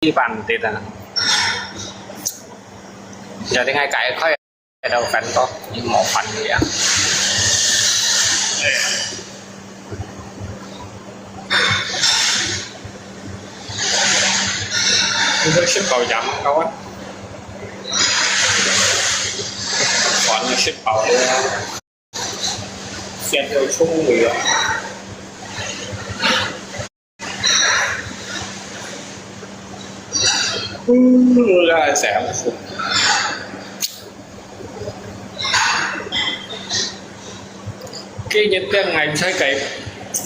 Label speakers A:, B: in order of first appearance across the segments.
A: bàn thì là giờ thì ngay cái khơi đầu phần có những một phần gì ạ nó ship cầu chậm không á còn nó ship cầu xe theo số người ra sẽ cái nhất cái ngày thấy cái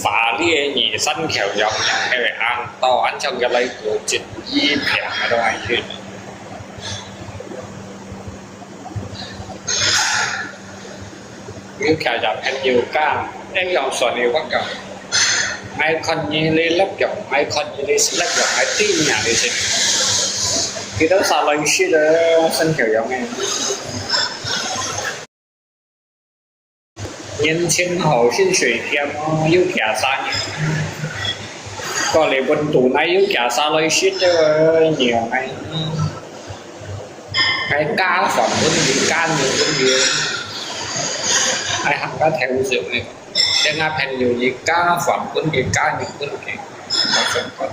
A: phá đi nhỉ sân khéo dòng hay là ăn to ăn trong cái lấy của chích y phèn ở đâu ai chứ những khéo dòng ăn nhiều ca em dòng sỏi nhiều quá cả ai con như lấy lấp dòng ai con như lấy lấp dòng ai tin nhà đi xin khi đó sao lấy xí đó sân khéo dòng em nhân sinh hậu sinh水天又假啥呢？có lẽ bên tủ này yếu giả sao lấy shit cho nhiều này cái cá phẩm vẫn bị can nhiều cũng nhiều ai học cá theo dự này nên ai thành nhiều gì cá phẩm vẫn bị cá nhiều cũng nhiều mà phần còn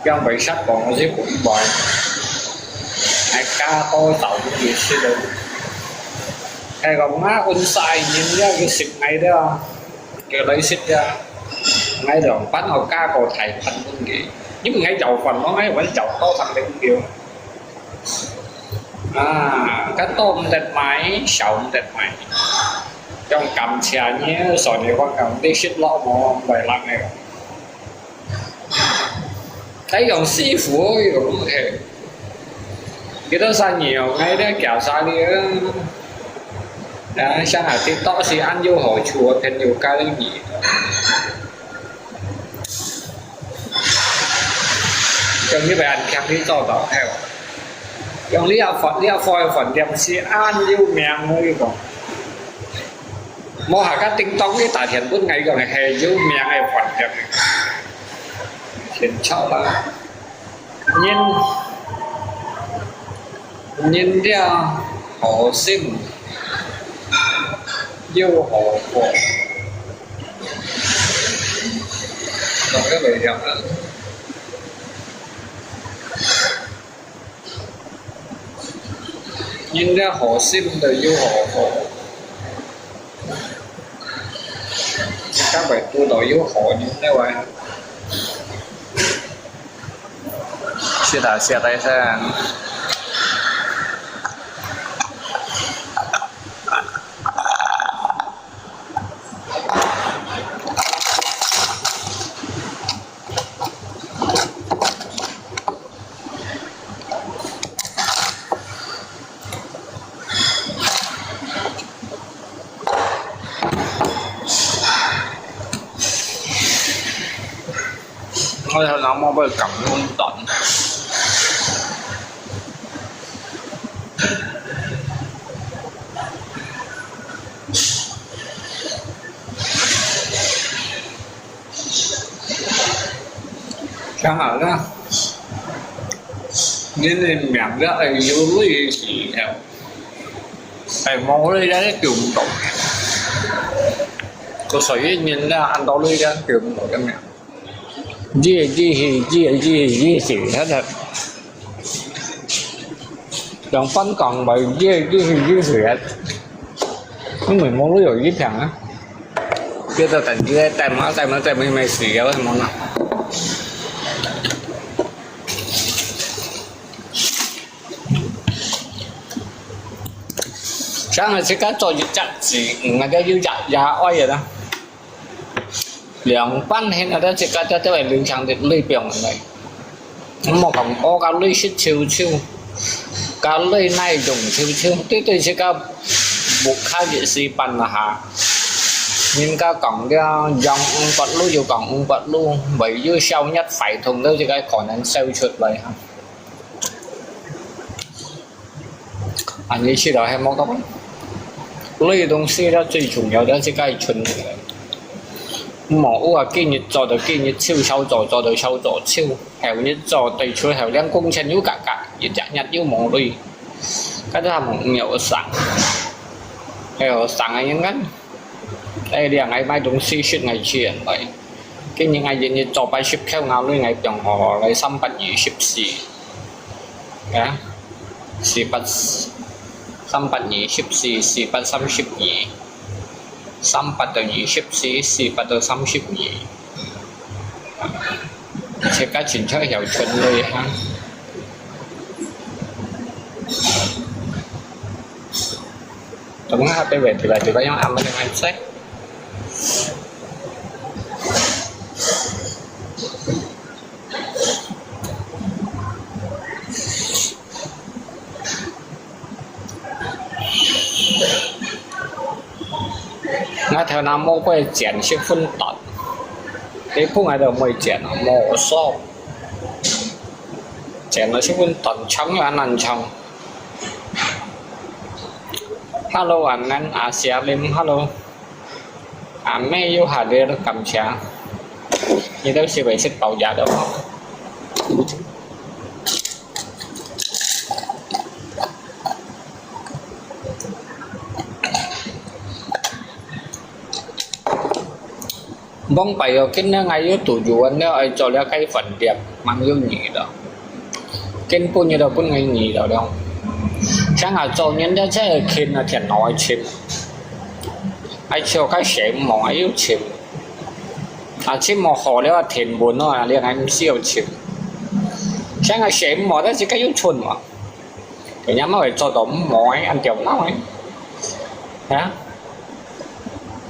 A: trong bảy sách còn ở dưới cũng bòi ai cá to tàu cũng gì xí đâu hay còn má con sai nhìn ra cái xịt này đó cái lấy xịt ra ngay rồi bánh họ ca còn thầy thành cũng gì nhưng ngay chậu phần nó ngay vẫn chậu to thành cũng kiểu cái tôm đẹp máy sầu đẹp máy trong cầm chè nhé sỏi này quan trọng đi xịt lọ mò bài lặng này thấy còn sĩ phụ cũng thế cái đó sao nhiều ngay đó kẹo sao đi đã sang ở TikTok thì ăn vô hỏi chùa thêm nhiều ca lên nhỉ trong như vậy ăn kẹp đi to đó theo trong lý áo phổi đẹp thì ăn vô mèo thôi còn mua hàng các TikTok cái tại thiện bước ngày còn hè vô mèo hay phổi đẹp thiện cho là nhìn theo họ xinh yêu họ của còn cái bài đẹp nữa nhìn ra họ xin từ yêu họ của các bài tu đội yêu họ như thế vậy xe đạp xe tay xe thôi thôi nó mới cầm luôn tận sáng ở đó nên miệng đó là vô lý gì theo phải mong lấy ra cái kiểu tổng có sợi nhìn ra ăn đó lấy ra kiểu một cái miệng gì hết rồi còn phân còn bởi gì hết nhưng mình muốn lấy rồi giết thằng á kia tao tỉnh kia tem mày xỉ kéo món nào sáng là sẽ có cho dịch chặt gì người ta yêu chặt giá oai rồi đó lượng pan hay là đó chỉ có cho tới lượng chẳng được lây biểu này một phòng ô cao lây xích chiêu cao lây này dùng chiêu tôi sẽ có buộc khai địa sĩ pan là hạ nhưng các cổng cái dòng vật luôn dù cổng vật luôn bởi dưới sau nhất phải thùng đâu chỉ cái còn anh sâu chuột vậy ha anh ấy chỉ đó hay mong tóc lấy 东西 đó最主要的是该存冇啊，今日做到今日超手做到手做超，後日做對出後兩工錢要格格，日要冇累，cái đó là một nhiều sẵn, nhiều sẵn ấy ngắn, đây là ngày mai đúng suy suy ngày chuyện vậy, cái những ngày gì cho bài ship theo ngao luôn ngày đồng hồ lấy xăm bát gì ship gì, á, ship bát xăm bát gì ship gì, ship bát xăm ship gì. Xăm bắt đầu nhị ship xí bắt đầu xăm ship nhị sẽ các chuyện cho hiểu chuẩn lời ha đúng ha bây giờ thì là từ đó giống âm bên anh xét ngã theo nam mô quay剪是分段，你不爱就唔会剪啊，冇所，剪了是分段，长又难长。Hello anh anh Asia Lim hello, mẹ yêu hà đi nó cầm chả, như đó sẽ bị xích bảo giá được không? Bông bày ở cái ngay yếu tủ dù anh ấy cho ra cái phần đẹp mang yêu nhỉ đó, cái bao nhiêu đâu cũng ngay nhỉ đó đâu, chẳng hạn cho nhân ra chứ khi là thiệt nói chim, ai cho cái sẹm mỏ yếu chim, chim mỏ họ đấy là thiền buồn nó là anh siêu chim, chẳng hạn sẹm mỏ đó chỉ cái yếu chuồn mà, cái nhắm mà cho đống mỏ ăn tiểu nó ấy, hả?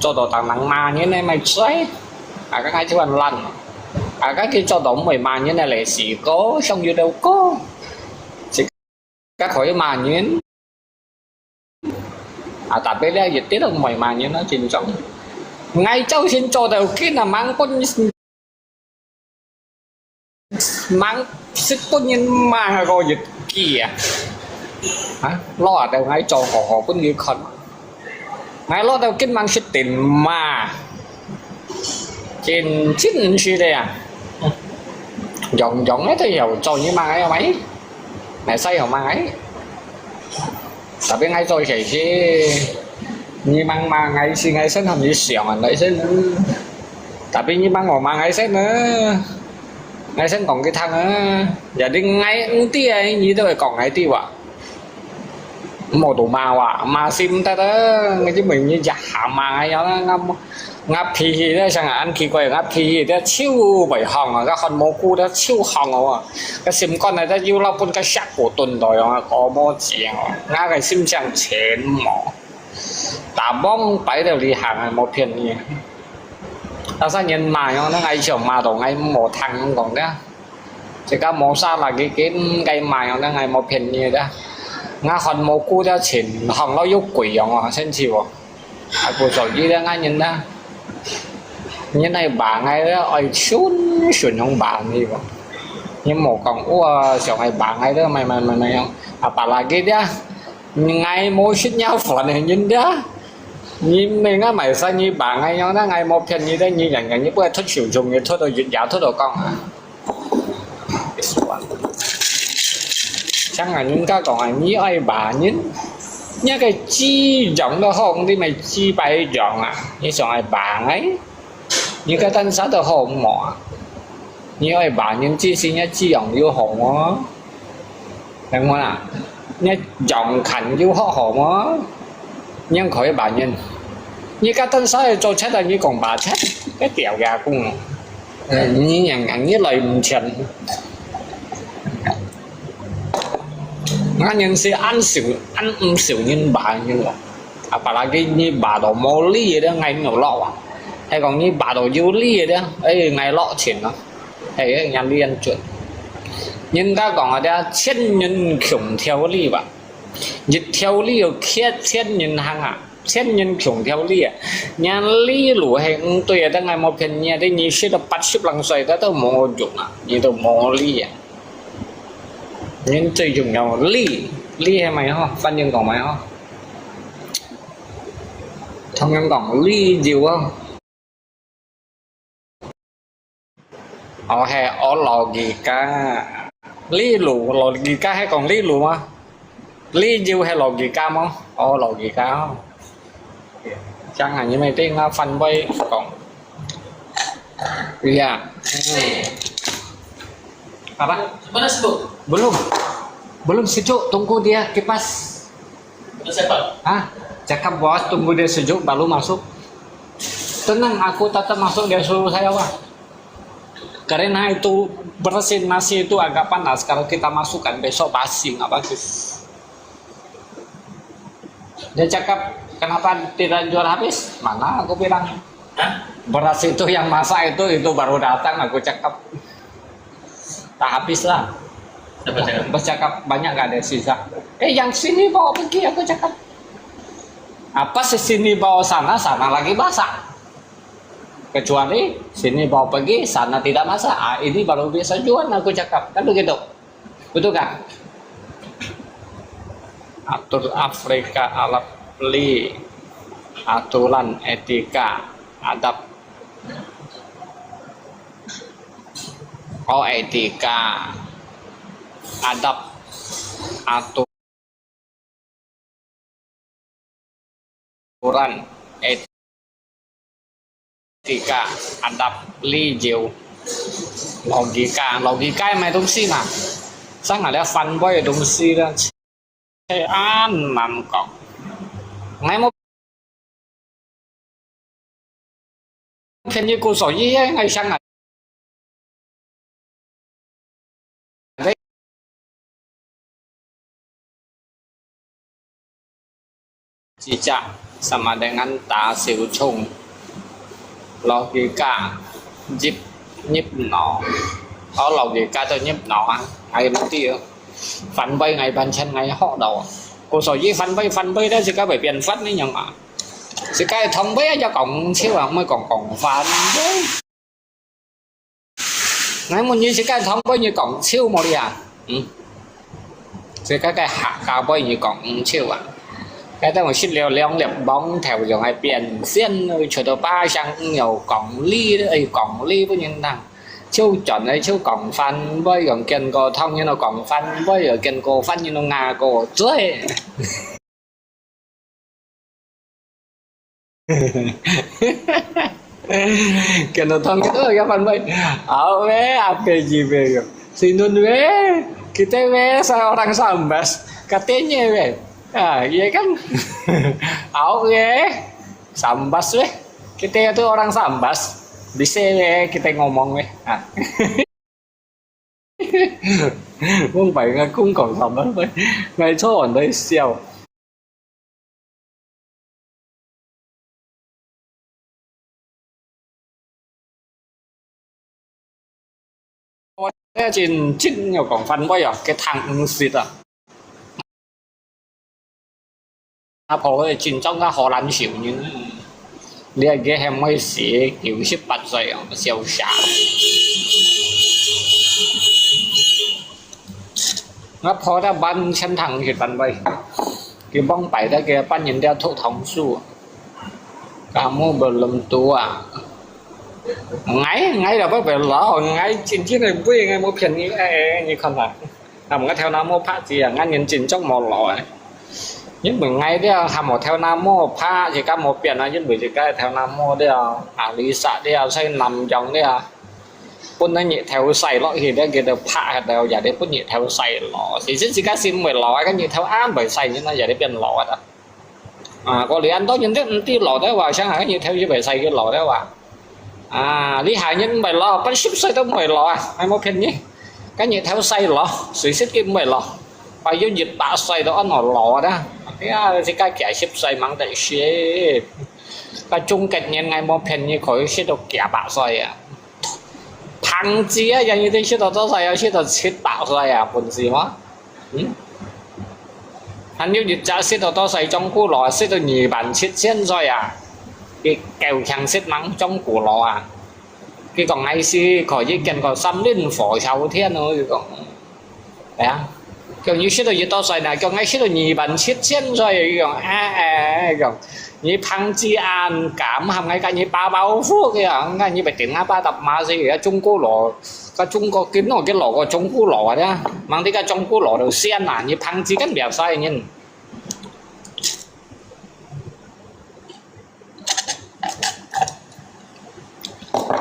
A: Cho đồ tặng nặng mà như này mày chơi các ai chứ anh lăn các cái cho đống mày mà như này lại chỉ có xong như đâu có chỉ các khỏi mà như tại bây giờ dịch tiết được mày mà như nó trình trọng ngay châu xin cho đầu kia là mang con mang sức con nhân mà rồi dịch kìa lo ở đâu ngay cho họ cũng như khẩn ngay lo đâu kinh mang sức tiền mà trên chín gì đây à dòng dòng ấy thì hiểu cho như mang ấy mấy này xây hiểu mang ấy tại bên ngay rồi thì như mang mà ngay xin ngay sân hầm như xẻo mà đấy sân tại vì như mang mang ngay sân nữa ngay sân còn cái thằng á giờ đi ngay tí ấy như tôi còn ngay tí vậy một tủ màu mà sim ta đó ngay chứ mình như giả mà ai đó ngáp phi đó chẳng hạn khi quay ngáp phi đó chiêu bảy hòn các con mô cu đó chiêu hòn rồi cái sim con này ta yêu lâu con cái sắc của tuần rồi có mô chuyện ngáp cái sim chẳng chén mỏ ta bong bảy đều đi hàng một phiền gì ta sao nhân mà nó ngay chiều mà tổ ngay một thằng còn đó chỉ có một sao là cái mài nó ngay một phiền gì đó ngã hòn mô cu đó chén hòn nó yếu quỷ rồi xem chịu buổi tối đi ra ngay nhìn đó như này bà ngay đó ơi xuống không bà gì vậy nhưng một còn chỗ này bà ngay đó mày không bà là cái đó ngay môi xích nhau phần này nhìn đó nhìn mình á mày sao như bà ngay nhau đó ngay một phần như thế như là như bữa thích sử dụng như thôi rồi dịch giáo thôi rồi con chẳng là những cái còn là như ai bà nhìn nhớ cái chi giọng đó không đi mày chi bay giọng như chỗ này bà ấy như cái tân sát được hồn mỏ như ai bà nhân chi xin nhá chi giọng yêu hồn á đúng không ạ nhá giọng khẩn yêu họ hồn á nhưng khỏi bà nhân như cái tân sát cho chết là như còn bà chết cái tiểu gà cũng như nhận như lời chuyện ngã nhân sẽ ăn xỉu nhân bà như là bà là cái như bà đồ mô ly đó ngay nhiều lọ hay còn như bà đồ dư ly đó ấy ngày lọ chuyển nó hay nhà đi ăn chuyện nhưng ta còn ở đây千nhân khủng theo ly bạn dịch theo ly ở kia 千nhân hàng 千nhân khủng theo ly nhà ly lũ hay tôi ở đây ngày một phần nhà đây như sẽ là 80 lần xoay tới một dụng như tôi một ly nhưng chơi dùng nhau ly hay mày không văn nhân còn mày không thông nhân còn ly nhiều không hay logika lý luận logika hay còn lý luận á lý diệu hay logika không logika không chẳng hạn như mấy tiếng phân bay còn iya apa
B: Mana sibuk?
A: belum sejuk tunggu dia kipas
B: Siapa?
A: cakap bos tunggu dia sejuk baru masuk tenang aku tetap masuk dia suruh saya wah karena itu bersin nasi itu agak panas kalau kita masukkan besok basi nggak bagus dia cakap kenapa tidak jual habis mana aku bilang beras itu yang masak itu baru datang aku cakap tak habis lah bercakap banyak gak ada sisa yang sini bawa pergi aku cakap apa sini bawa sana lagi basah kecuali sini bawa pergi sana tidak masak ini baru bisa jual aku cakap kan begitu betul kan atur Afrika alat beli aturan etika adab etika adab aturan etika adab lý diệu logika mấy东西嘛sang ở đây phân với东西đó an nằm cọc ngay một thiên như cô sổ gì ấy ngay sang này cicak sama dengan ta siu chung logika nhíp nọ logika cho nhíp nọ ngày một tí phản bay ngày bàn chân ngày họ đầu cô sổ gì phản bay đó chỉ có bảy biển phát đấy nhưng mà chỉ cái thông bé cho cộng siêu mới còn phản đấy ngày một như chỉ cái thông bé như cộng siêu một đi chỉ cái hạ cao bay như cộng siêu cái đó mà xin leo liệp bóng theo dòng hai biển xiên cho tôi ba sang nhiều cổng ly đấy cổng ly với những thằng chiêu chuẩn ấy chiêu cổng phan với còn kiên cô thông như nó cổng phan với ở kiên cô phan như nó ngà cô chơi kiên nó thông cái cái phan với ở vé apa gì về rồi xin luôn vé kita vé sao orang sambas katanya vé iya kan tahu ya sambas weh kita itu orang sambas bisa ya kita ngomong weh không phải là không còn sambas weh ngày cho ở đây siêu cái chín nhiều còn phân bao giờ cái thằng xịt phổ chính trong cái Hồ Lan xỉu những lia cái hem mới xỉ kiểu ship bật rồi siêu xả nó phổ ra ban chân thằng thì ban bay cái bông bảy ra cái ban nhìn đeo thuốc thống su kamu belum tua ngay là bắt phải lỡ ngay chính này vui ngay một phiền như không phải làm cái theo nam mô phát gì ngay nhìn chính trong một lọ những bữa ngày đấy làm một theo nam mô pha chỉ có một biển là những bữa chỉ có theo nam mô đấy lý xã đấy xây nằm trong đấy quân nó nhẹ theo xây lọ thì đấy kia được pha đều giả đấy quân nhẹ theo xây lọ thì chỉ có xin 10 lọ cái nhẹ theo ám bởi xây nhưng nó giả đấy biển lọ đó có lý anh đó những cái tí lọ đấy vào sáng cái nhẹ theo như vậy xây cái lọ đấy vào lý hải nhân 10 lọ bắt ship xây tới 10 lọ hay một phiền nhé cái nhẹ theo xây lọ suy xét cái 10 lọ phải vô dịch bạ xây đó nó lọ đó cái kẻ ship xây mang tại ship cái chung kết nhân ngày một phiền như khỏi ship được kẻ bạ xây thằng gì á như thế ship đó xây ship đó ship bạ xây buồn gì mà hắn như dịch trả ship đó xây trong khu lọ ship đó nhì bản ship xiên rồi cái kèo chẳng ship mắng trong củ lọ cái còn ngay xí khỏi với kèn còn xăm lên phổi sau thiên thôi còn đấy kiểu như xí đồ gì to rồi này kiểu ngay xí đồ nhì bẩn xít xiên rồi kiểu kiểu như phăng chi an cảm hàm ngay cả như ba bao phút kia ngay như bài tiếng ngã ba tập mà gì ở Trung Quốc lọ cái Trung Quốc kín rồi cái lọ của Trung Quốc lọ đó mang đi cái Trung Quốc lọ đầu xiên à như phăng chi cái đẹp sai nhìn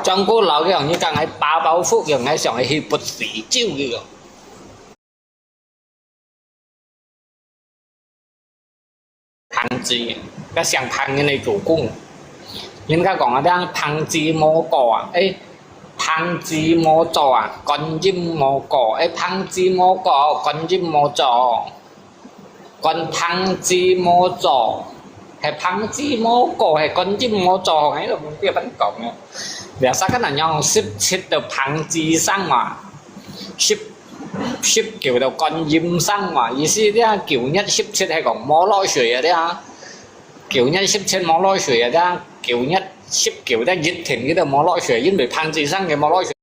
A: Trung Quốc lọ cái như càng ngay ba bao phút kiểu ngay xong ngay hiệp bút sĩ chiêu kiểu phăng chi cái sang phăng như này chủ cung nhưng các còn đang phăng chi mô cỏ ấy phăng chi mô trò con chim mô cỏ ấy phăng chi mô cỏ con chim mô trò con phăng chi mô trò hay phăng chi mô cỏ hay con chim mô trò ấy là một cái bánh cổng này để sao cái là nhau ship ship được phăng chi sang mà ship ship kiểu đầu con chim sang mà ý思đấy kiểu nhất ship ship hay còn mó lôi水ở đấy ha kiểu nhất ship trên mó lôi水ở đây kiểu nhất ship kiểu đã dịch thỉnh cái đầu mó lôi水因为phăng chi sang cái mó lôi水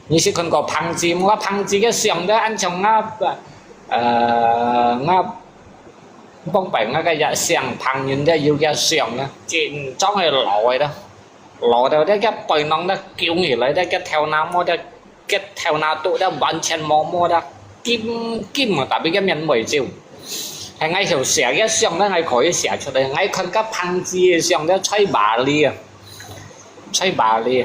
A: 你是看过phăng chi我phăng chi cái xiềng đó anh chồng ngáp bông bảnh cái dạ xiềng phăng nhìn ra yêu cái xiềng đó trên trong này lòi đó lòi đâu đấy cái bầy nong đó kiểu nghỉ lấy đấy cái theo nam mua đó cái theo nào tụi đó bán chân mò mua đó kim kim mà tại vì cái miền 10 triệu hay ngay hiểu xẻ cái xiềng đó ngay khỏi xẻ cho đây ngay con cái phăng chi xiềng đó chơi bà li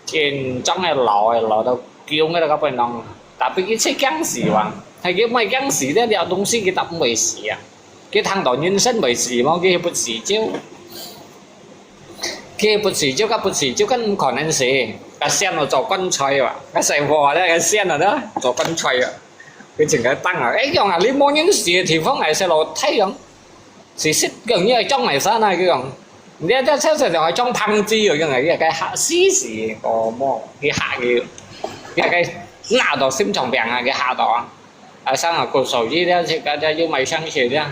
A: trên trong này lòi đâu kiểu người ta có bầy nong tại vì cái găng gì mà hay cái mấy găng gì đấy đeo东西cái tập 美食啊cái thằng đó nhân sinh 美食mà cái不是就cái不是就跟可能是cái sen nó做quân chơi à cái sài gòn đấy cái sen rồi đó做quân chơi à cái chừng cái tăng à ấy cái là liên môn những gì thì phong này sẽ lộ thấy không chỉ xích gần như ở trong này sao này cái còn nếu đã xét rồi ở trong phăng chi rồi cái hạ xí xí có một cái hạ cái nào đó sim trồng bèn à cái hạ đó ở sang ở cuộc sống gì đó thì cái như mày sang gì đó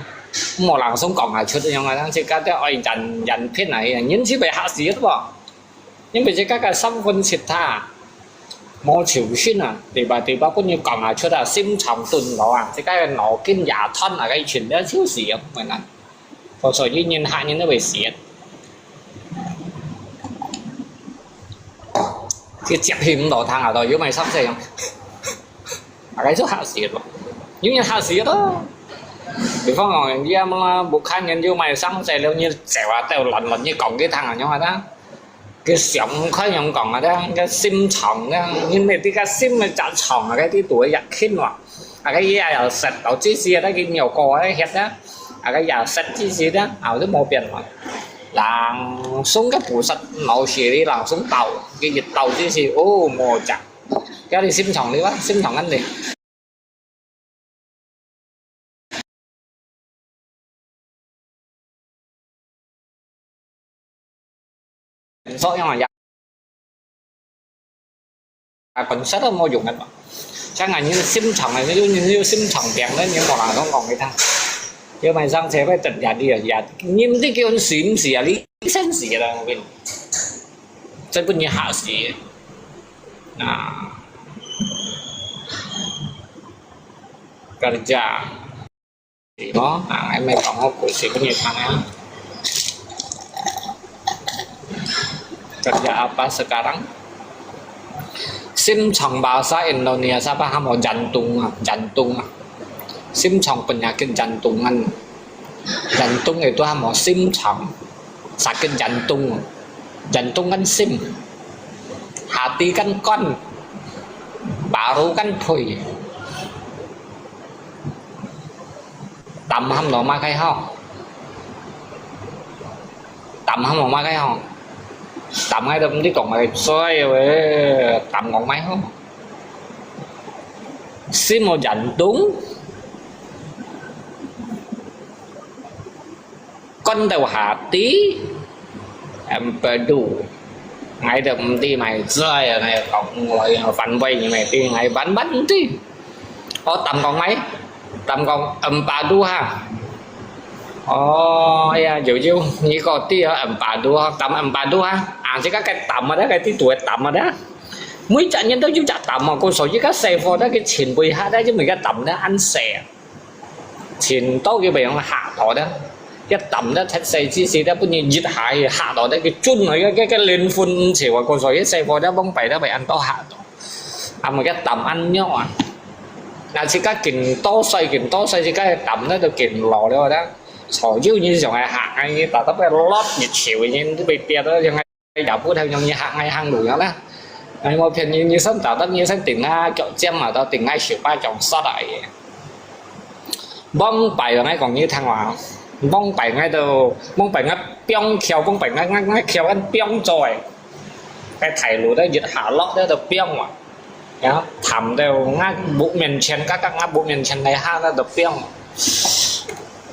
A: một lần sống còn lại chút nhưng mà đang chỉ cái ơi dần thế này những chỉ bị hạ xí đó nhưng bây giờ các cái xăm quân xịt tha mô chịu xin à thì bà cũng như còn lại chút là sim trồng tuần đó à thì cái nó kinh giả thân là cái chuyện đó xíu xí không phải là cuộc sống như nhìn hạ như nó bị xí cái chẹp hiểm đổ thang ở đó dưới mày sắp xỉ không cái số hạ xịt rồi những nhân hạ xịt đó bị phong ngồi ra mà buộc hai nhân vô mày xong xài lâu như xẻo tèo lần như còn cái thằng ở nhau đó cái sóng khói nhộng còn ở đó cái sim chồng đó nhưng mà cái sim mà chọn chồng là cái tuổi giặt khinh mà cái gì ở sạch ở chiếc xe đó cái nhiều cò đấy hết đó cái giờ sạch chiếc xe đó ở cái mô biển mà là xuống cái phụ sạch nấu xì đi là xuống tàu cái dịch tàu chiếc xe ô mồ chặt cái đi sim chồng đi quá sim chồng anh đi số nhưng mà còn rất là mô dụng anh chắc là như sim chồng này như sim chồng đẹp đấy nhưng mà là không còn cái thằng chứ mày sang sẽ phải tận giả đi ở giả nhưng cái kêu xỉn xỉ lý sinh xỉ là mình chân cũng như hạ xỉ kerja thì đó em mày còn học của sĩ có nhiều thằng á kerja apa sekarang sim chong bahasa Indonesia paham mau jantung sim chong penyakit jantungan jantung itu mau sim chong sakit jantung kan sim hati kan con baru kan phổi tầm hâm nó ma khai không tầm hâm nó ma khai không tầm hay đâm đi còn mày xoay với tầm còn mấy không xin một dẫn đúng con đầu hati em phải đủ ngày đâm đi mày rơi ở này còn ngồi phản vây như mày đi ngày bắn đi có tầm còn mấy tầm còn bà đu ha dù chứ như có tí ở bà đu tầm bà đu ha chỉ có cái tầm ở đó cái tí tuổi tầm ở đó 每隻人都要隻抌啊！個所以而家細貨咧，佢前輩客咧，因為而家抌咧ăn xẻ，前多嘅俾人下台咧，一抌咧踢細芝士咧，本nhiên熱下下台咧，佢專係cái lên phun chiều個所以細貨咧幫弊咧俾ăn多下台，mà cái tầm ăn nhá à, là chỉ cái kiện to xoay chỉ cái tầm nó được kiện lò đó đó, sò dữ như dòng ai hạ ngay tao tao phải lót nhiệt chiều như cái bị tiệt đó, dòng ai dạo phút theo nhau như hạ ngay hang đủ nữa đó. Anh một phiền như sân tạo tất nhiên sân tỉnh nga chọn xem mà tao tỉnh ngay chịu ba chọn sát lại bông bảy ngay còn như thằng hòa bông bảy ngay đầu bông bảy ngay piong khéo bông bảy ngay khéo ăn piong rồi cái thầy lúa đó giật hạ lót đó được piong mà đó thầm đều ngay bộ miền trên các ngay bộ miền trên này ha nó được piong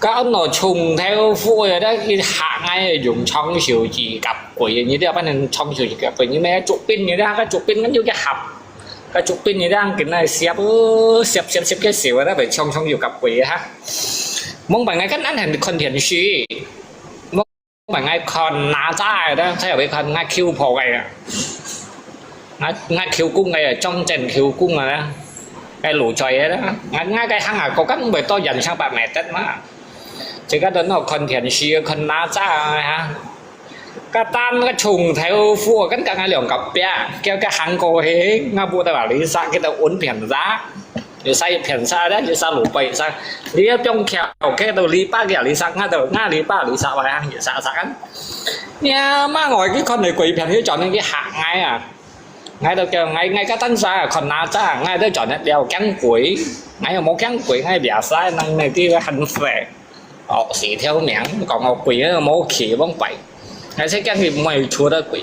A: các nó trùng theo phụ rồi đấy khi hạ ngay dùng trong chiều chỉ cặp quỷ như thế bên trong chiều chỉ cặp quỷ như mấy chụp pin như thế cái chụp pin nó như cái hộp cái chụp pin như thế cái này xếp cái xỉu đó phải trong chiều cặp quỷ ha mong bằng ngay cách ăn thành con thiện suy mong bằng ngay con ná ra đó thấy ở bên con ngay kêu phò này ngay kêu cung này ở trong trần kêu cung này đó cái lũ trời đó ngay cái hang có các người to dần sang bà mẹ tết mà chỉ có đến nó con thiện suy con ná ra ha cái tan cái trùng theo phu cái cả hai lượng cặp bè kêu cái hàng cô hết ngay bu ta bảo lý sa cái tao uốn phiền giá rồi say phiền sa đấy rồi sa lũ bậy sa lý trong kẹo cái tao lý ba kẹo lý sa ngay tao ngay lý ba lý sa bài hàng sa sẵn nha má ngồi cái con này quỷ phiền thì chọn những cái hạng ngay à ngay tao kêu ngay cái tan sa còn ná ra ngay tao chọn đeo cắn quỷ ngay một cắn quỷ ngay bẻ sa năng này kia hành phệ họ xỉ theo miệng còn một quỷ một khỉ bóng bậy cái sẽ cái gì mày chúa đó quỷ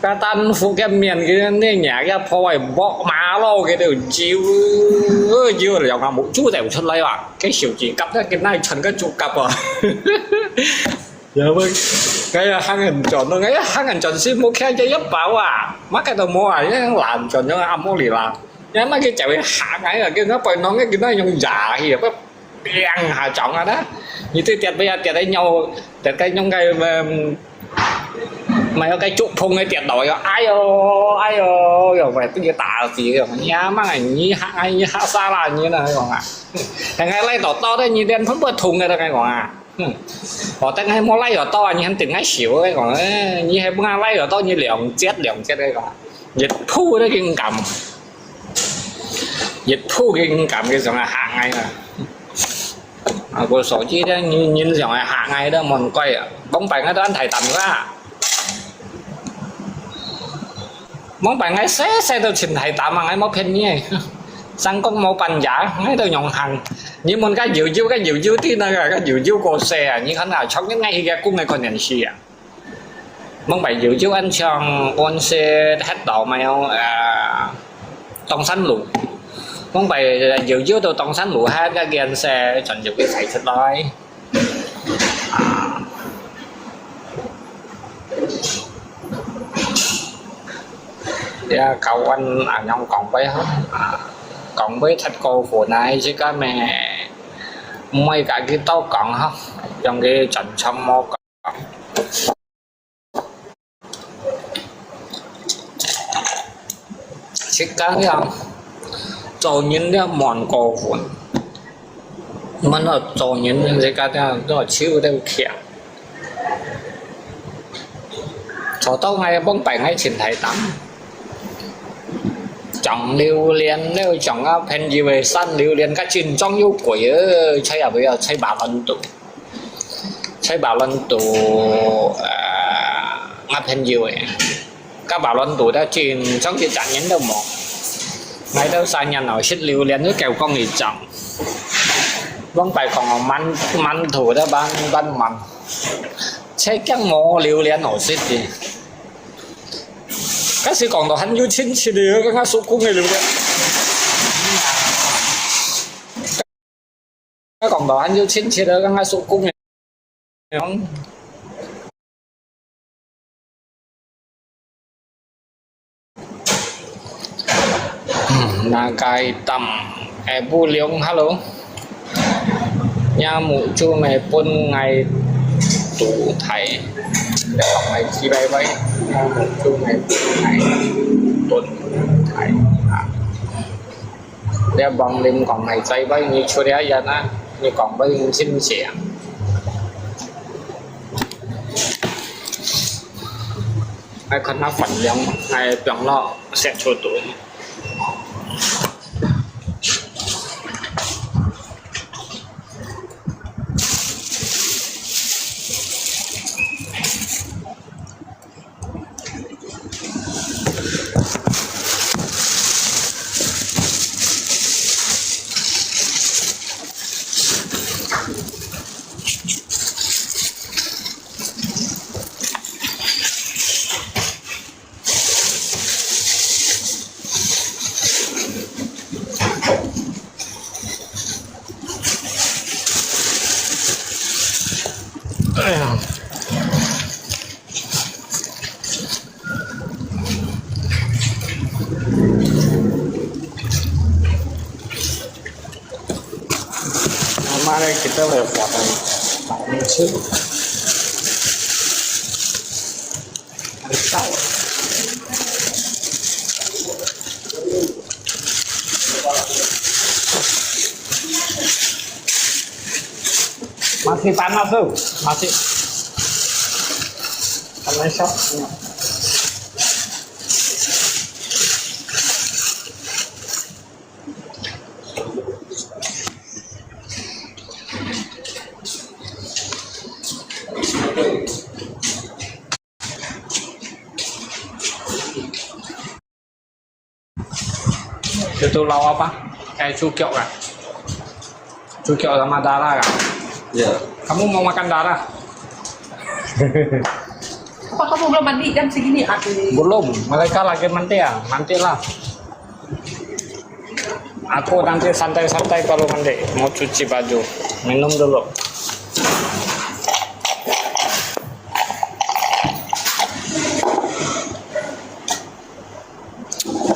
A: cái tan phụ cái miền cái này nhà cái phôi bỏ má lo cái đều chiêu là dòng một chút đều chân lấy à cái kiểu chỉ cặp cái này chân cái chục cặp à dạ vâng cái hàng hình chọn nó cái hàng hình chọn xin mua khe cho giúp bảo à mắt cái đầu mua à làm chọn nó âm mua lì làm nhá mấy cái chạy hạ cái là cái nó phải nó cái nó dùng giả thì có ăn hà chọn rồi đó như thế tiệt bây giờ tiệt đấy nhau tiệt cái nhông cái mày có cái trụ phung cái tiệt đổi ai rồi phải cái tả gì rồi nhá mang ảnh như hạ xa là như này còn à thằng ngay lấy to đấy như đen phấn bớt thùng này cái còn à họ ta ngay mua lấy ở to như hắn tỉnh ngay xỉu cái còn như hay mua lấy ở to như liều chết đây còn dịch thu đấy kinh cầm dịch thu kinh cầm cái dòng là hạ ngay mà cô số chi đó nhìn dòng là hạ ngay đó mình quay bóng bánh đó anh thầy tầm ra món bánh ngay xe tôi xin thầy tầm mà ngay móc hình như sang con màu bánh giả ngay tôi nhọn hàng nhưng mình cái dự tí nó là cái dự cô xe như thế nào trong những ngày cái cung này còn nhận gì à món bánh dự anh chọn con xe hết đỏ mày không tông xanh lụt mong bày dự tôi tông xanh lụa hai cái gen xe chọn dự cái phải thật đói cậu anh nhông còn với hết còn với thạch cô phụ này chứ cái mẹ mấy cả cái tao còn không trong cái trận xong mô còn chứ cái không cho những cái món cổ vốn mà nó cho những cái nó chịu theo kẹo cho tao ngay bóng bánh ngay xin thầy tắm chọn lưu liên nếu chọn phần gì về săn lưu liên các chuyện trong yêu quỷ chơi ở bây giờ chơi bảo lần tụ ngắt phần gì vậy các bảo lần tụ đã chuyện trong chuyện chẳng nhấn đâu một ngay đâu sai nhà nào xích lưu liên với kèo con nghỉ trọng vâng phải còn man thủ đó ban mặn chơi các mô lưu liên nổ xích gì các sĩ còn đồ hắn yêu chính chỉ được các ngã số cung này lưu liên các còn đồ hắn yêu chính chỉ được các ngã số cung này không na cài tầm bu liông hello nhà mụ chu mày pun ngày tủ thầy để học mày chi bay vậy nhà mụ chu mày pun ngày tủ trốn Đấy. Đeo bằng đêm còn mày chơi với như chỗ đéo dân á như còn với xin xỉa ai khăn nó phản giống ai tưởng lo sẽ cho tuổi Mari kita lewat ini tahu masih panas tuh masih panas shop itu lau apa? Kayak cukyok kan? Cukyok sama darah kan?
B: Iya.
A: Kamu mau makan darah?
C: Apa kamu belum mandi jam segini aku?
A: Belum, mereka lagi mandi ya, nantilah. Aku nanti santai-santai kalau mandi, mau cuci baju, minum dulu.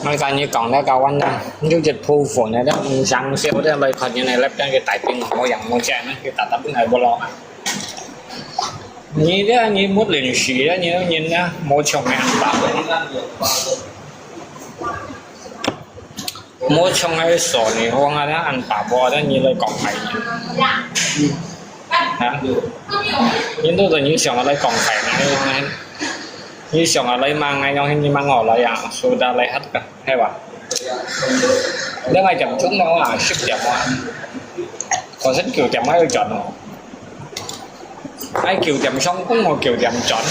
A: Nói coi như còn đó cao anh đó như dịch phu phụ này đó sang siêu đó bây giờ như này lép cho cái tại tiền mua dặn mua chè nó cái tập cái này bao lo như đó như muốn liền xì đó như nhìn đó mua chồng này ăn bạc mua chồng này sổ này hoang đó ăn bạc bò đó như là còn phải hả nhưng tôi là những sòng ở đây còn phải này như sòng ở đây mang ngay nhau như mang ngỏ lại à soda lại hết cả hay vậy nếu ai chậm chúng nó là sức chậm mà còn rất kiểu chậm ai chọn rồi ai kiểu chậm xong cũng ngồi kiểu chậm chọn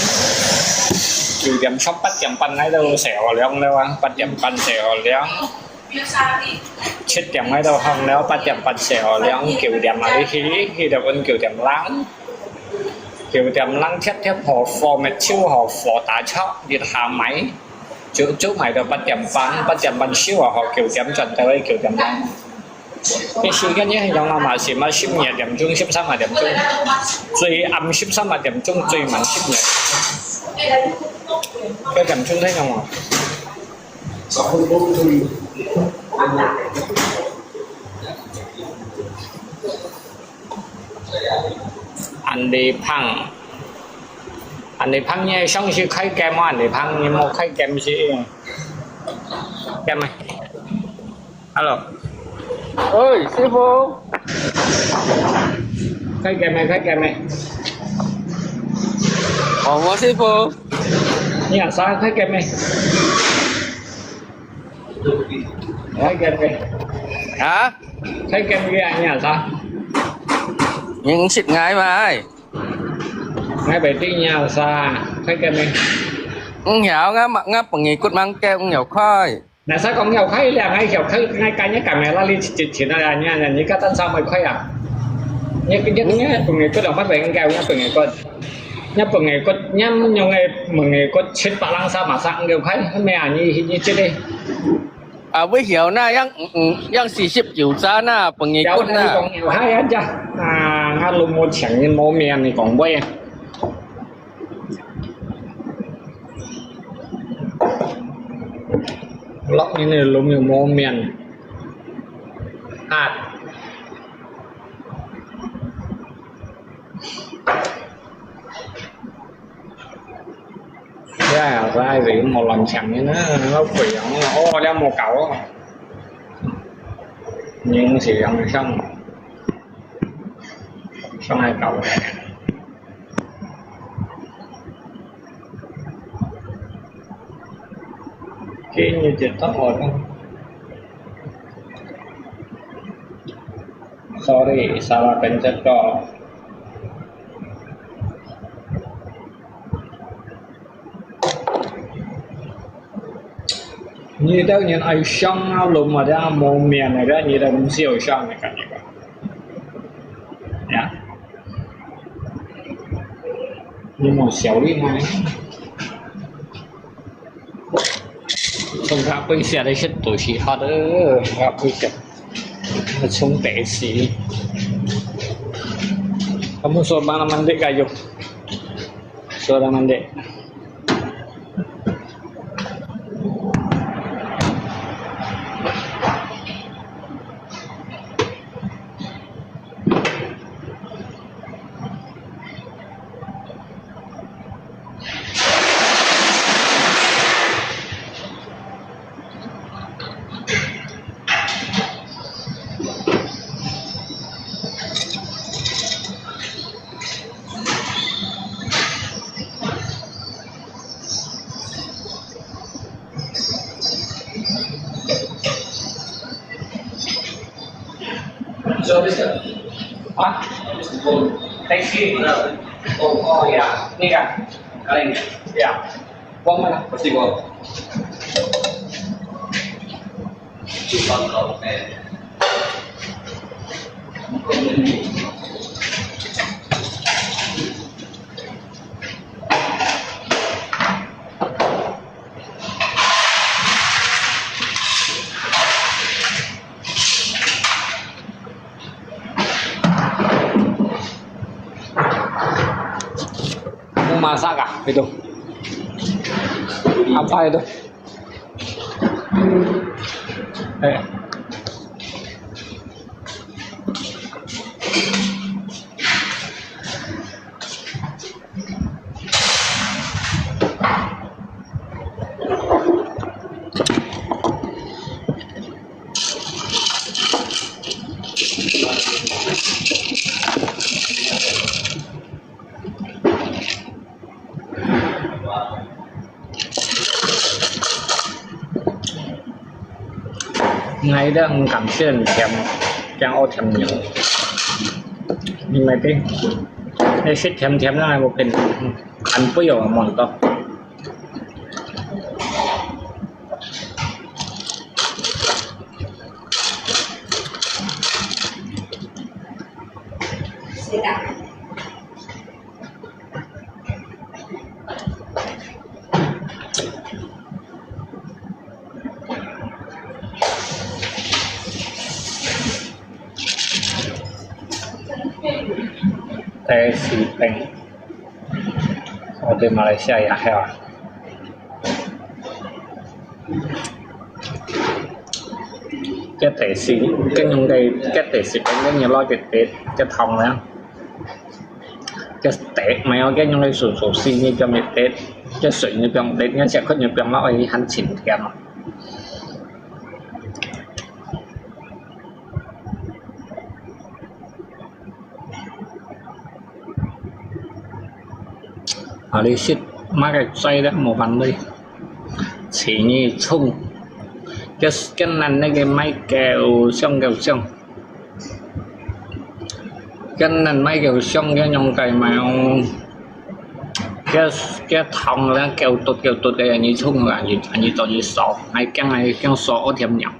A: kiểu chậm xong bắt chậm pan ấy đâu xẻo léo đâu anh bắt chậm pan xẻo léo chết chậm ấy đâu không léo bắt chậm pan xẻo léo kiểu chậm ở khi đập anh kiểu chậm lắm kiểu chậm lăng chất theo họ phò mệt chiêu họ phò tả chóc đi thả máy trước mày được bắt chậm pan siêu họ kiểu chậm chuẩn tới kiểu chậm lăng cái gì cái nhé trong nào mà xí mà ship nhẹ điểm chung ship sang mà điểm chung truy âm ship sang mà điểm chung truy mạnh ship nhẹ cái điểm chung thấy không ạ anh đi phăng nha xong chứ khay kem anh đi phăng nhưng một khay kem gì kem này alo ơi sư phụ khay kem này
B: Ồ, sư phụ.
A: nhà sao khay kem này khay kem này
B: Hả?
A: khay kem kia anh nhà sao
B: Nhưng xịt ngay mà ai.
A: ngay bảy tí nhà sao khay kem này
B: Ông hiểu ngáp bằng nghề cốt mang keo ông hiểu khơi.
A: là sao có nhiều khay là ngay kiểu khay ngay cái nhé cả mẹ la li chỉ là nhà như các tân sao mày khay à nhé cái nhất nhé của người có đồng phát về cái keo nhé của người con nhé của người con nhé nhiều ngày một người con chết bà lang sao mà sang đều khay mẹ à như chết đi
B: À với hiểu na yang 49 giá na bằng nghề cốt na.
A: còn nhiều hai hết chưa à ngắt lùm một chẳng như mô miền thì còn quay lóc như này lùm nhiều mô miền hạt yeah, lại vì một lần chẳng như nó quỷ nó ô ra một cậu nhưng chỉ ông xong hai cậu này khi như chuyện tốt rồi không sorry salah pencet kok như đó như ai xong áo lùm mà ra mồ miệng này ra như là cũng siêu xong này cả nhà nhá nhưng mà xéo đi ngay không gặp bây giờ đây hết tuổi chỉ họ đó gặp bây giờ nó sống tệ xí kamu soal mandi kayu soal mandi ah taxi oh ya ini kan kalian ya uang mana pasti uang masak kah itu apa itu ngay đó cảm thấy thèm càng ô thèm nhiều nhưng mà cái xích thèm nó là một hình ăn bữa giờ mòn to teh si peng di Malaysia ya heo cái teh si cái nhung đây cái teh si peng cái nhiều lo cái thòng đó cái teh mèo cái nhung đây sủi sủi si như cho miệt tết cái sủi như trong tết nó sẽ có nhiều trong nó ấy hắn chỉnh kèm ở đây shit má cái xoay đó một phần đi chỉ như chung cái nành này cái máy kèo xong cái nành máy kèo xong cái nhông cày mèo cái thòng là kèo tụt cái như chung là như tao như sọ hay cái sọ thêm nhọc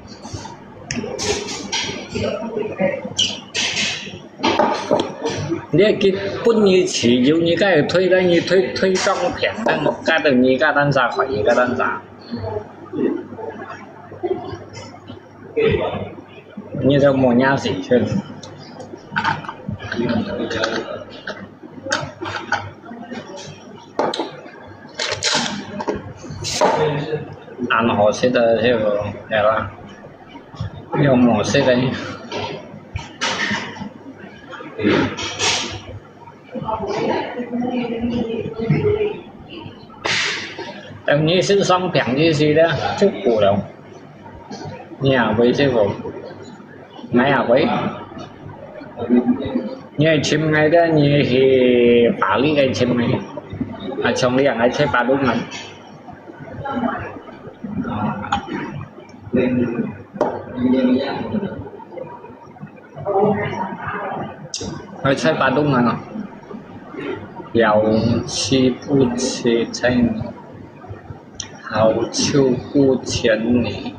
A: cái bún như chỉ dụ như cái thuê đây như thuê trong phiền đang một cái từ như cái đơn giản khỏi như cái đơn giản như theo một nhà gì chứ ăn họ sẽ được theo này là dùng một sẽ đây em nghĩ sự xong phẳng như gì đó trước cụ đâu nhà với chứ vụ ngay à với như chim ngay đó như thì phá lý cái chim này à trong lý ai chơi ba đúng mình ai chơi ba đúng mình giàu chi不起在你好秋不前你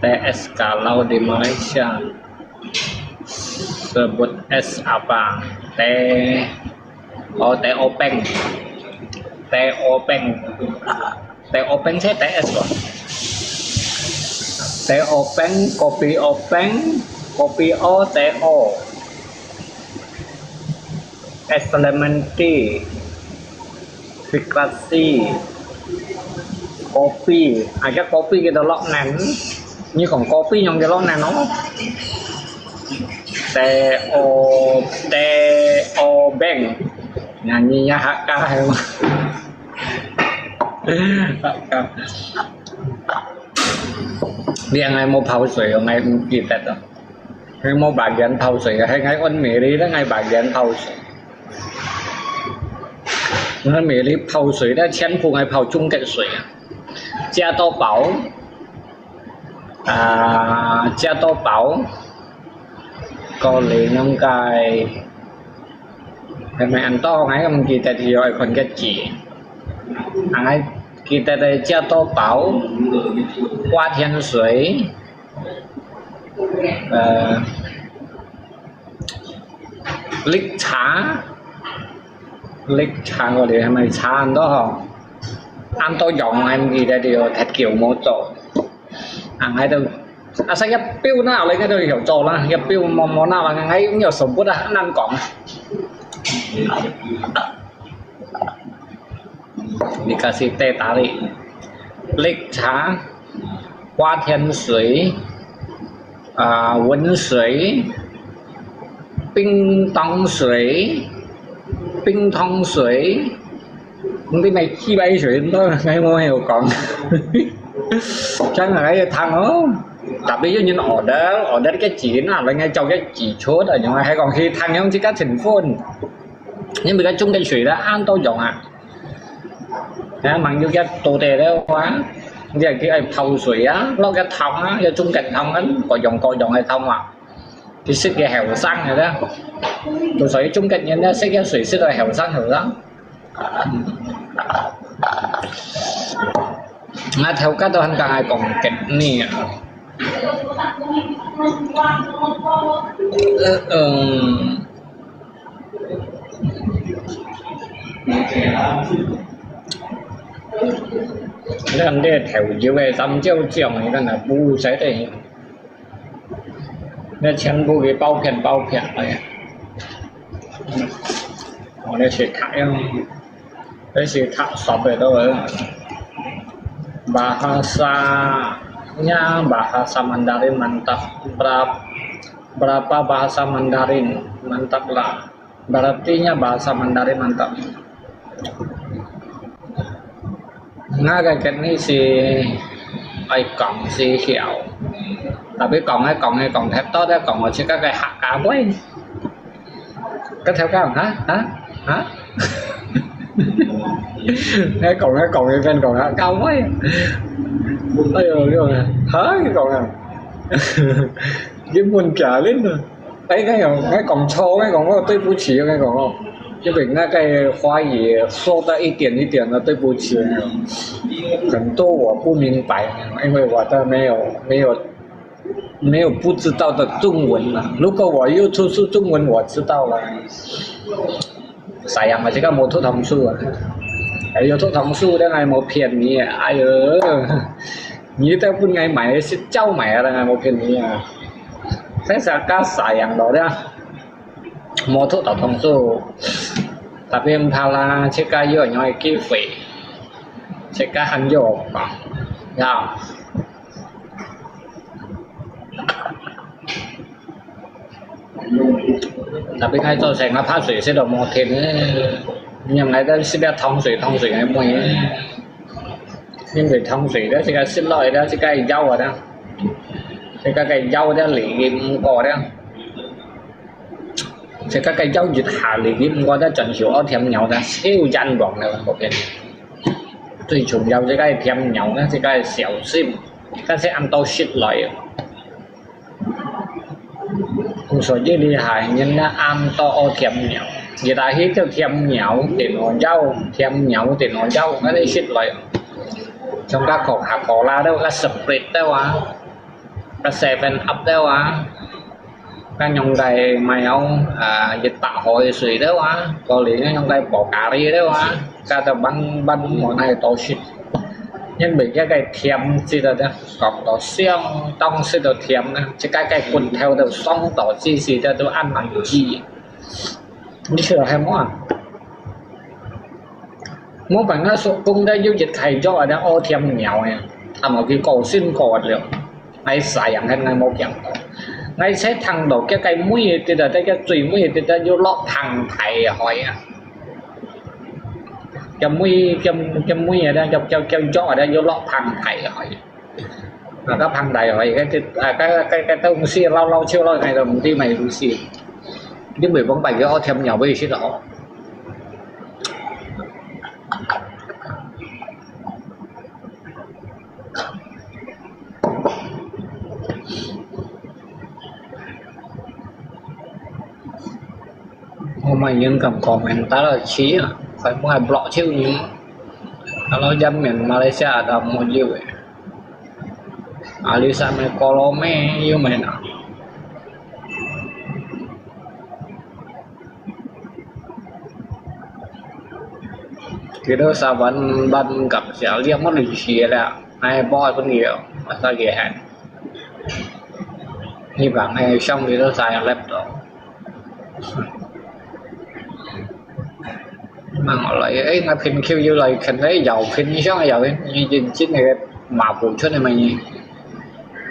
A: TS kalau di Malaysia sebut es apa teh oh teh openg teh openg teh openg saya TS kok teh openg kopi o teh o es lemon tea vikrasi kopi cái kopi cái đó lọ nắn như còn kopi trong cái lọ nắn nó teh o beng nyanyinya HK dia ngay mau phao sủy ở ngay gì tết đó ngay mau bagian phao sủy hay ngay ôn mì đi đó ngay bagian phao sủy nó mì đi phao sủy đó chén phụ ngay phao chung cái sủy cha tô bảo cha tô bảo có lẽ năm cái mày ăn to ngay không kita thì rồi còn cái chỉ ai kita đây cha tô bảo hoa thiên suối lít trà gọi là mày trà ăn đó không ăn to giọng em gì đây điều thật kiểu mô tổ ăn hay đâu sao cái piu nào lấy cái đời hiểu trò là cái piu món nào là ngay cũng nhiều sống bút đã ăn cỏng dikasih teh tarik lít trà hoa thiên suối温水冰糖水冰糖水cái này chi bay chuyện đó ngay mua hiểu còn chắc là cái thằng đó tapi ví dụ như order cái chỉ nào là ngay trong cái chỉ chốt ở nhưng mà hay còn khi thằng không chỉ có thành phone nhưng mà cái chung cái水đó ăn tôi dùng mặc dù cái tổ đề đó quá giờ cái thầu水á nó cái thông á giờ chung cạnh thông ấy coi dòng hay thông thì sức cái hẻo xăng rồi đó tổ水chung cạnh nhân đó sức cái水sức là hẻo xăng rồi đó theo các tôi càng ai còn kịch nè nên để theo như vậy tâm chiêu chiều này cái là bu sẽ thì nên chân bu cái bao phiền này họ để sẽ thải để sẽ thải sọp về đâu rồi bahasanya bahasa Mandarin mantap berapa bahasa Mandarin mantap lah berarti bahasa Mandarin mantap cái này thì ai còn thì hiểu tapi còn thép tốt đấy còn chỉ các cái hạ cá với cái theo các hả nghe còn cái bên còn hạ cao quá ơi rồi hả cái còn cái buồn trả lên rồi đấy cái còn trâu cái còn có tôi不起cái còn không就比那个花语说的一点的对不起很多我不明白因为我都没有不知道的中文了如果我又出是中文我知道了sayang mà chỉ có một thuốc thông su有thuốc thông su đó ngày một phiền nhỉ ai như tao pun ngày mày sẽ trao mẹ là ngày một phiền nhỉ thế sao cá sayang đó đó một thuốc thông su tapi entahlah jika yo nyoi kiwi jika hanyo ya tapi ngay cho sành nó phát水sẽ được một thiên nhưng ngày đó sẽ biết thông水hay mùi nhưng người thông thủy đó thì cái xin lỗi đó thì cái dâu rồi đó thì cái dâu đó lì kim cò đó thì cái dâu dịch hạ lì kim cò đó chuẩn hiểu ở thêm nhau đó siêu danh bọn này một cái tùy chủng dâu thì cái thêm nhau đó thì cái xẻo sim cái sẽ ăn to shit lại một số dưới đi hải nhưng nó ăn to o thêm nhau người ta hít theo thêm nhau thì nó dâu thêm nhau thì nó dâu nó đi shit lại trong các khẩu hạt khẩu la đâu cái split đâu á cái seven up đâu á cái nhông đầy mày ông dịch tạo hội suy đâu á có lý cái nhông đầy bỏ cả đi đâu á cái tờ bắn bắn món này to shit nhưng bị cái thiềm gì đó còn đó xiang trong sẽ được thiềm nè chứ cái quần theo được xong tỏ gì đó tôi ăn bằng gì như chưa hay món muốn bằng nó số cung đã du dịch thầy cho ở đó ô thiềm nghèo này làm một cái cầu xin cầu được ngay xài hàng hay ngay một dạng ngay sẽ thằng đầu cái mũi thì là cái tùy mũi thì ta vô lót thằng thầy hỏi cho mũi ở đây cho chó ở đây vô lót thằng thầy hỏi và các thằng thầy hỏi cái tông xia lâu chưa lâu ngày rồi một tí mày cũng xia nhưng bởi vẫn bài cái ô thiềm nghèo bây giờ đó hôm nay những cầm comment ta là chí phải mua hai block chứ nhưng nó dám miền Malaysia là một gì vậy Alisa mày colo mẹ yêu mày nào cái đó sao vẫn gặp sẽ liếc mất lịch sử là ai boy con nhiều mà sao vậy hả như bạn hay xong thì nó xài laptop mà họ lại ấy là phim kêu như lại khẩn thấy giàu phim như sao giàu như chính này mà phụ chút này mày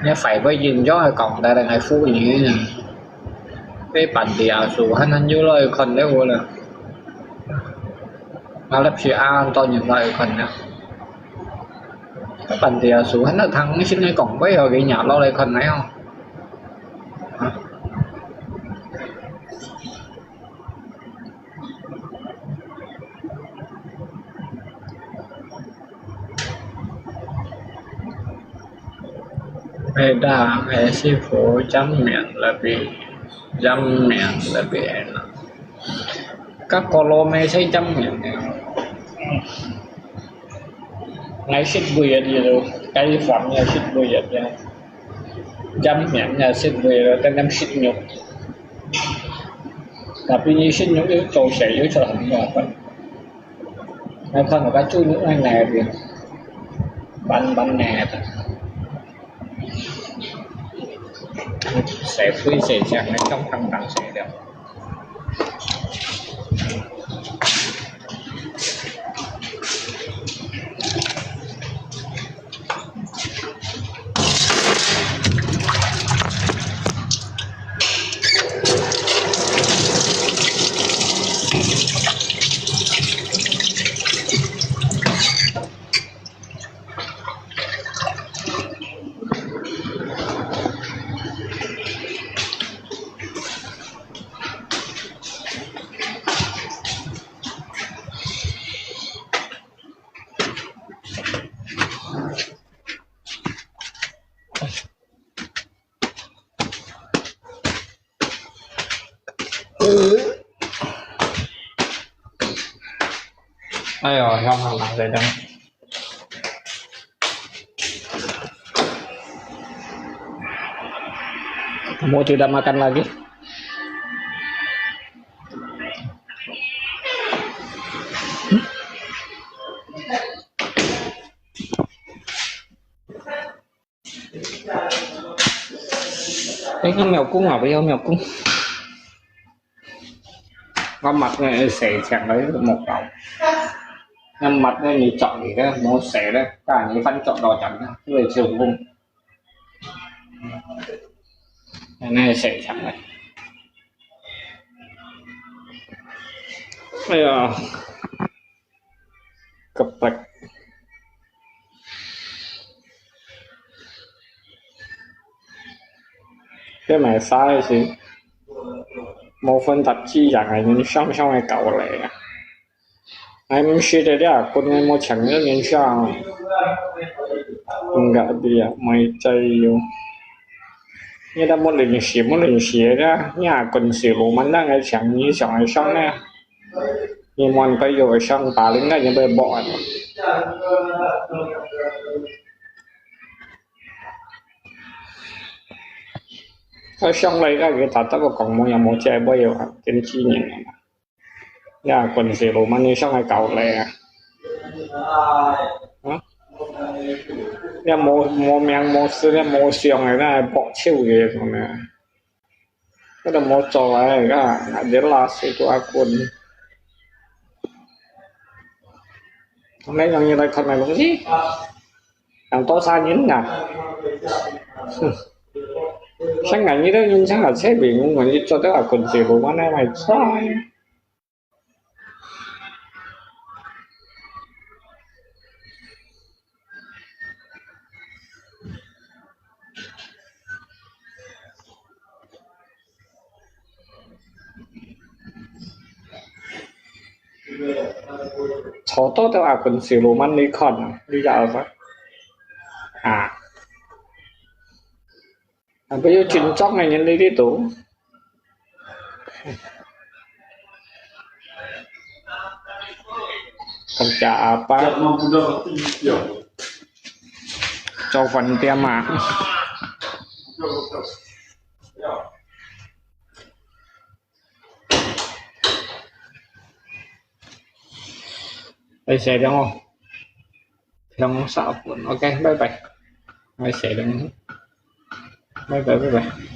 A: nhớ phải với nhìn gió còn đây là ngày phú như thế này cái bản địa số hắn như lời còn đấy luôn là mà lập sĩ an to những lời còn nè các bản địa số hắn là thằng cái xin này còn bây giờ cái nhà lo lại còn này không về đà về sư phụ chấm miệng là vì chấm miệng là vì các colome thấy chấm miệng này ngay xích bùi gì rồi cái phẩm nhà xích bùi vậy chấm miệng nhà xích bùi rồi tên em xích nhục tapi như xích nhục yếu tố sẽ yếu cho hình nhà phần hay không là cái chú những anh này thì bắn nè sẽ phi sẽ chẳng hay trong thằng đằng sẽ được Ayo, không làm gì đâu. Mau tidak makan lagi? Đấy con mèo cung à bây giờ mèo cung. Con mặt này sẽ chẳng lấy một đầu. Nhưng mặt này mình chọn thì cái nó sẽ đấy cả những phân chọn đỏ trắng về trường vùng này sẽ chẳng này bây giờ cập bạch cái mày sai thì một phần tập chi rằng là những song song hay cậu lệ em suy để ra con em một chẳng nhớ những sao gạ đi à mày chơi yêu như đã một lần xỉa ra nhà cần xỉa lũ mình đang ngày chẳng như chẳng hay xong nè như mòn bây giờ xong bà lính ngay như bây bỏ cái xong này cái ta tất cả còn một nhà một chơi bây giờ trên chi nhỉ nhà cần xỉa lũ mình như xong hay cậu lệ nhà một miếng một xưa nhà một xiong này là bỏ chiêu gì rồi nè cái là một trò này cái để là sự của quân hôm nay như này con này cũng gì làm to xa nhín nè sáng ngày như đó nhưng sáng là sẽ bị ngu như cho tới là quần gì của con này mày sai cho tốt tới là quần gì của mình đi con đi dạo vậy bây giờ chuyển chóc này nhân đi đi tủ còn chả apa cho phần tem mà đây xe đúng không không sợ ok bye bye ai sẽ đừng bye bye